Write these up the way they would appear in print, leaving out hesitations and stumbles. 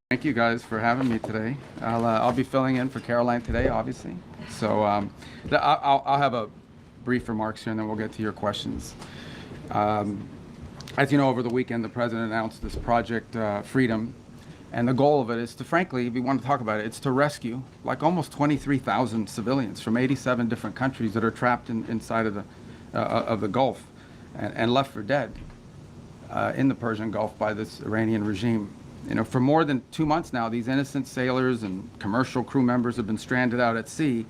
Thank you guys for having me today. I'll be filling in for Caroline today, obviously. So I'll have a brief remarks here, and then we'll get to your questions. Um, as you know, over the weekend, the president announced this Project Freedom, and the goal of it is to, frankly, if you want to talk about it, it's to rescue like almost 23,000 civilians from 87 different countries that are trapped inside of the Gulf and left for dead in the Persian Gulf by this Iranian regime. You know, for more than 2 months now, these innocent sailors and commercial crew members have been stranded out at sea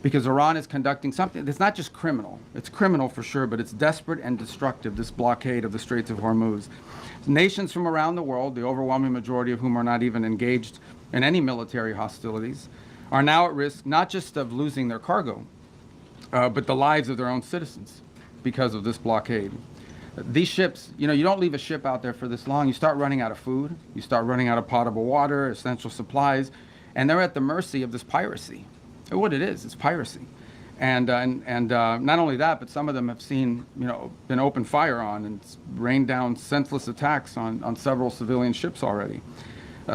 because Iran is conducting something that's not just criminal. It's criminal for sure, but it's desperate and destructive, this blockade of the Straits of Hormuz. Nations from around the world, the overwhelming majority of whom are not even engaged in any military hostilities, are now at risk not just of losing their cargo, but the lives of their own citizens because of this blockade. These ships, you know, you don't leave a ship out there for this long. You start running out of food, you start running out of potable water, essential supplies, and they're at the mercy of this piracy. And what it is, it's piracy. And not only that, but some of them have seen, you know, been open fire on and rained down senseless attacks on several civilian ships already.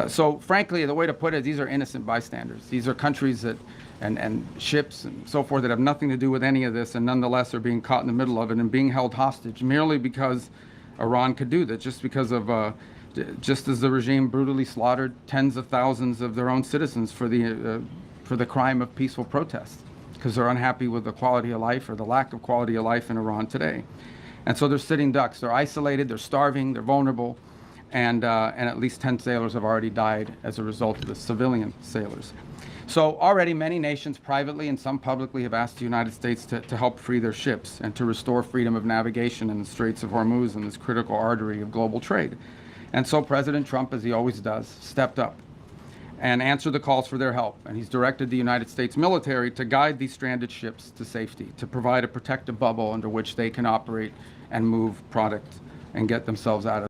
So frankly, the way to put it, these are innocent bystanders. These are countries that and ships and so forth that have nothing to do with any of this, and nonetheless are being caught in the middle of it and being held hostage merely because Iran could do that, just because of just as the regime brutally slaughtered tens of thousands of their own citizens for the crime of peaceful protest, because they're unhappy with the quality of life or the lack of quality of life in Iran today. And so they're sitting ducks. They're isolated, they're starving, they're vulnerable, and at least 10 sailors have already died as a result of the civilian sailors. So already many nations privately and some publicly have asked the United States to help free their ships and to restore freedom of navigation in the Straits of Hormuz and this critical artery of global trade. And so President Trump, as he always does, stepped up and answered the calls for their help. And he's directed the United States military to guide these stranded ships to safety, to provide a protective bubble under which they can operate and move product and get themselves out of